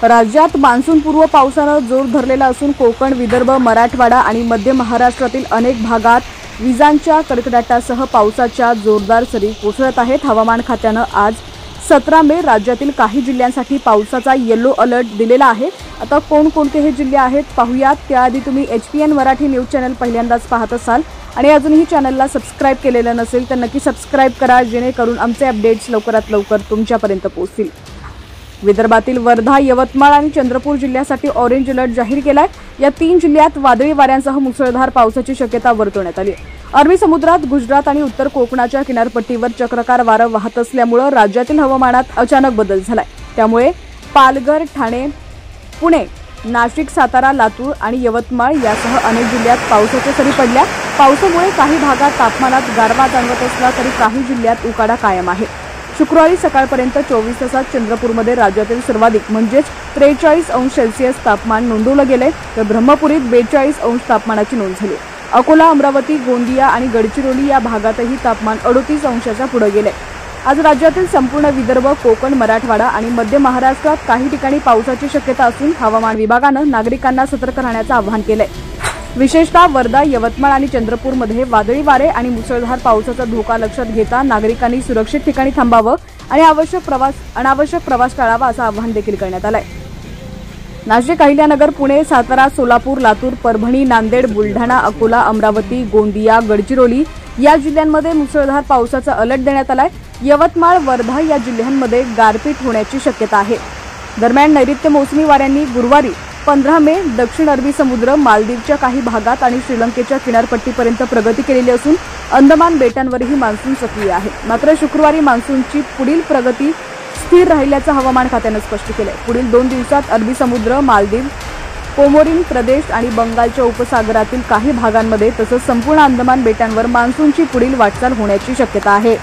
राज्यात मान्सूनपूर्व पावसानं जोर धरलेला असून कोकण, विदर्भ, मराठवाडा आणि मध्य महाराष्ट्रातील अनेक भागात विजांच्या कडकडाटासह पावसाच्या जोरदार सरी कोसळत आहेत। हवामान खात्यानं आज 17 मे राज्यातील काही जिल्ह्यांसाठी पावसाचा येलो अलर्ट दिलेला आहे। आता कोणकोणते हे जिल्हे आहेत पाहूयात। त्याआधी तुम्ही HPN मराठी न्यूज चॅनल पहिल्यांदाच पाहत असाल आणि अजूनही चॅनलला सबस्क्राइब केलेलं नसेल तर नक्की सबस्क्राइब करा, जेणेकरून आमचे अपडेट्स लवकरात लवकर तुमच्यापर्यंत पोहोचतील। विदर्भातील वर्धा, यवतमाळ आणि चंद्रपूर जिल्ह्यासाठी ऑरेंज अलर्ट जाहीर केलाय। या 3 जिल्ह्यात वादळी वाऱ्यांसह मुसळधार पावसाची शक्यता वर्तवण्यात आली आहे। अरबी समुद्रात गुजरात आणि उत्तर कोकणाच्या किनारपट्टीवर चक्रकार वारं वाहत असल्यामुळे राज्यातील हवामानात अचानक बदल झालाय। त्यामुळे पालघर, ठाणे, पुणे, नाशिक, सातारा, लातूर आणि यवतमाळ यासह अनेक जिल्ह्यात पावसाच्या सरी पडल्या। पावसामुळे काही भागात तापमानात गारवा जाणवत असला तरी काही जिल्ह्यात उकाडा कायम आहे। शुक्रवारी सकाळपर्यंत 24 तासात चंद्रपूरमध्ये राज्यातील सर्वाधिक म्हणजे 43 अंश सेल्सिअस तापमान नोंदवलं गेले, तर ब्रह्मपुरीत 42 अंश तापमानाची नोंद झाली। अकोला, अमरावती, गोंदिया आणि गडचिरोली या भागातही तापमान 38 अंशाच्या पुढे गेले। आज राज्यातील संपूर्ण विदर्भ, कोकण, मराठवाडा आणि मध्य महाराष्ट्रात काही ठिकाणी पावसाची शक्यता असून हवामान विभागानं नागरिकांना सतर्क राहण्याचं आवाहन केलंय। विशेषतः वर्धा, यवतमाळ आणि चंद्रपूरमध्ये वादळी वारे आणि मुसळधार पावसाचा धोका लक्षात घेता नागरिकांनी सुरक्षित ठिकाणी थांबावं आणि अनावश्यक प्रवास टाळावा असं आवाहन देखील करण्यात आलंय। नाशिक, अहिल्यानगर, पुणे, सातारा, सोलापूर, लातूर, परभणी, नांदेड, बुलढाणा, अकोला, अमरावती, गोंदिया, गडचिरोली या जिल्ह्यांमध्ये मुसळधार पावसाचा अलर्ट देण्यात आलाय। यवतमाळ, वर्धा या जिल्ह्यांमध्ये गारपीट होण्याची शक्यता आहे। दरम्यान नैऋत्य मोसमी वाऱ्यांनी गुरुवारी 15 मे दक्षिण अरबी समुद्र, मालदीवच्या काही भागात आणि श्रीलंकेच्या किनारपट्टीपर्यंत प्रगती केलेली असून अंदमान बेटांवरही मान्सून सक्रिय आहे। मात्र शुक्रवारी मान्सूनची पुढील प्रगती स्थिर राहिल्याचं हवामान खात्यानं स्पष्ट केलंय। पुढील 2 दिवसात अरबी समुद्र, मालदीव, कोमोरिन प्रदेश आणि बंगालच्या उपसागरातील काही भागांमध्ये तसंच संपूर्ण अंदमान बेटांवर मान्सूनची पुढील वाटचाल होण्याची शक्यता आहे।